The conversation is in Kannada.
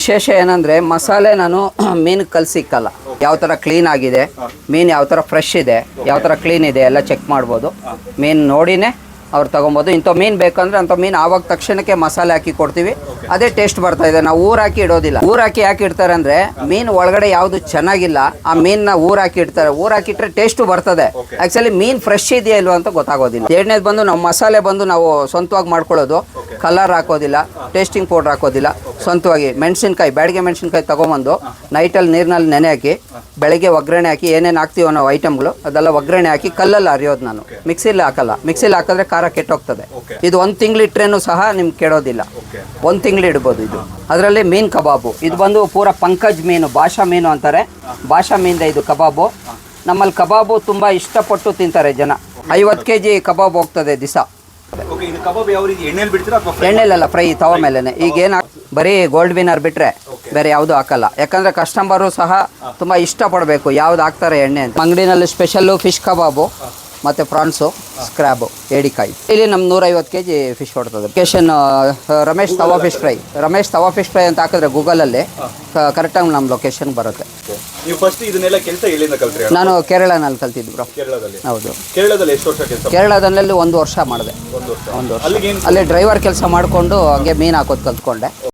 ವಿಶೇಷ ಏನಂದರೆ ಮಸಾಲೆ ನಾನು ಮೀನು ಕಲಸಿಕ್ಕಲ್ಲ. ಯಾವ ಥರ ಕ್ಲೀನ್ ಆಗಿದೆ, ಮೀನು ಯಾವ ಥರ ಫ್ರೆಶ್ ಇದೆ, ಯಾವ ಥರ ಕ್ಲೀನ್ ಇದೆ ಎಲ್ಲ ಚೆಕ್ ಮಾಡ್ಬೋದು. ಮೀನು ನೋಡಿನೇ ಅವ್ರು ತೊಗೊಬೋದು. ಇಂಥ ಮೀನು ಬೇಕಂದ್ರೆ ಅಂಥ ಮೀನು ಆವಾಗ ತಕ್ಷಣಕ್ಕೆ ಮಸಾಲೆ ಹಾಕಿ ಕೊಡ್ತೀವಿ, ಅದೇ ಟೇಸ್ಟ್ ಬರ್ತಾ ಇದೆ. ನಾವು ಊರು ಹಾಕಿ ಇಡೋದಿಲ್ಲ. ಊರು ಹಾಕಿ ಯಾಕೆ ಇಡ್ತಾರೆ ಅಂದರೆ ಮೀನು ಒಳಗಡೆ ಯಾವುದು ಚೆನ್ನಾಗಿಲ್ಲ, ಆ ಮೀನನ್ನ ಊರು ಹಾಕಿ ಇಡ್ತಾರೆ. ಊರು ಹಾಕಿಟ್ರೆ ಟೇಸ್ಟು ಬರ್ತದೆ. ಆ್ಯಕ್ಚುಲಿ ಮೀನು ಫ್ರೆಶ್ ಇದೆಯಾ ಇಲ್ವಾ ಅಂತ ಗೊತ್ತಾಗೋದಿಲ್ಲ. ಎರಡನೇದು ಬಂದು ನಾವು ಮಸಾಲೆ ಬಂದು ನಾವು ಸ್ವಂತವಾಗಿ ಮಾಡ್ಕೊಳ್ಳೋದು. ಕಲರ್ ಹಾಕೋದಿಲ್ಲ, ಟೇಸ್ಟಿಂಗ್ ಪೌಡ್ರ್ ಹಾಕೋದಿಲ್ಲ. ಸ್ವಂತವಾಗಿ ಮೆಣಸಿನ್ಕಾಯಿ, ಬ್ಯಾಡಿಗೆ ಮೆಣಸಿನ್ಕಾಯಿ ತೊಗೊಂಬಂದು ನೈಟಲ್ಲಿ ನೀರಿನಲ್ಲಿ ನೆನೆ ಹಾಕಿ ಬೆಳಗ್ಗೆ ಒಗ್ಗರಣೆ ಹಾಕಿ ಏನೇನು ಹಾಕ್ತೀವೋ ನಾವು ಐಟಮ್ಗಳು ಅದೆಲ್ಲ ಒಗ್ಗರಣೆ ಹಾಕಿ ಕಲ್ಲಲ್ಲಿ ಅರಿಯೋದು. ನಾನು ಮಿಕ್ಸಿಲಿ ಹಾಕಲ್ಲ. ಮಿಕ್ಸಿಲಿ ಹಾಕಿದ್ರೆ ಖಾರ ಕೆಟ್ಟೋಗ್ತದೆ. ಇದು 1 ತಿಂಗಳು ಇಟ್ಟರೇನು ಸಹ ನಿಮ್ಗೆ ಕೆಡೋದಿಲ್ಲ. 1 ತಿಂಗಳು ಇಡ್ಬೋದು. ಇದು ಅದರಲ್ಲಿ ಮೀನು ಕಬಾಬು. ಇದು ಬಂದು ಪೂರ ಪಂಕಜ್ ಮೀನು, ಭಾಷಾ ಮೀನು ಅಂತಾರೆ. ಭಾಷಾ ಮೀನಿದೆ ಇದು ಕಬಾಬು. ನಮ್ಮಲ್ಲಿ ಕಬಾಬು ತುಂಬ ಇಷ್ಟಪಟ್ಟು ತಿಂತಾರೆ ಜನ. 50 kg ಕಬಾಬ್ ಹೋಗ್ತದೆ ದಿವಸ. ಎಣ್ಣೆಲೆಲ್ಲ ಫ್ರೈ ತವ ಮೇಲೆನೆ. ಈಗೇನು ಬರೀ ಗೋಲ್ಡ್ ವಿನ್ನರ್ ಬಿಟ್ಟರೆ ಬೇರೆ ಯಾವುದು ಹಾಕಲ್ಲ. ಯಾಕಂದರೆ ಕಸ್ಟಮರು ಸಹ ತುಂಬ ಇಷ್ಟಪಡಬೇಕು ಯಾವ್ದು ಹಾಕ್ತಾರೆ ಎಣ್ಣೆ ಅಂತ. ಅಂಗಡಿನಲ್ಲಿ ಸ್ಪೆಷಲ್ಲು ಫಿಶ್ ಕಬಾಬು ಮತ್ತು ಪ್ರಾನ್ಸು, ಸ್ಕ್ರ್ಯಾಬು, ಏಡಿಕಾಯಿ. ಇಲ್ಲಿ ನಮ್ಮ 150 kg ಫಿಶ್ ಹೊಡ್ತದೆ. ಲೊಕೇಶನ್ ರಮೇಶ್ ತವಾ ಫಿಶ್ ಫ್ರೈ. ರಮೇಶ್ ತವಾ ಫಿಶ್ ಫ್ರೈ ಅಂತ ಹಾಕಿದ್ರೆ ಗೂಗಲಲ್ಲಿ ಕರೆಕ್ಟಾಗಿ ನಮ್ಮ ಲೊಕೇಶನ್ ಬರುತ್ತೆ. ನಾನು ಕೇರಳನಲ್ಲಿ ಕಲ್ತಿದ್ದು ಬ್ರೋ. ಹೌದು, ಕೇರಳದಲ್ಲಿ 1 ವರ್ಷ ಮಾಡಿದೆ. 1 ವರ್ಷ ಅಲ್ಲಿ ಡ್ರೈವರ್ ಕೆಲಸ ಮಾಡಿಕೊಂಡು ಹಂಗೆ ಮೀನು ಹಾಕೋದು ಕಲ್ತ್ಕೊಂಡೆ.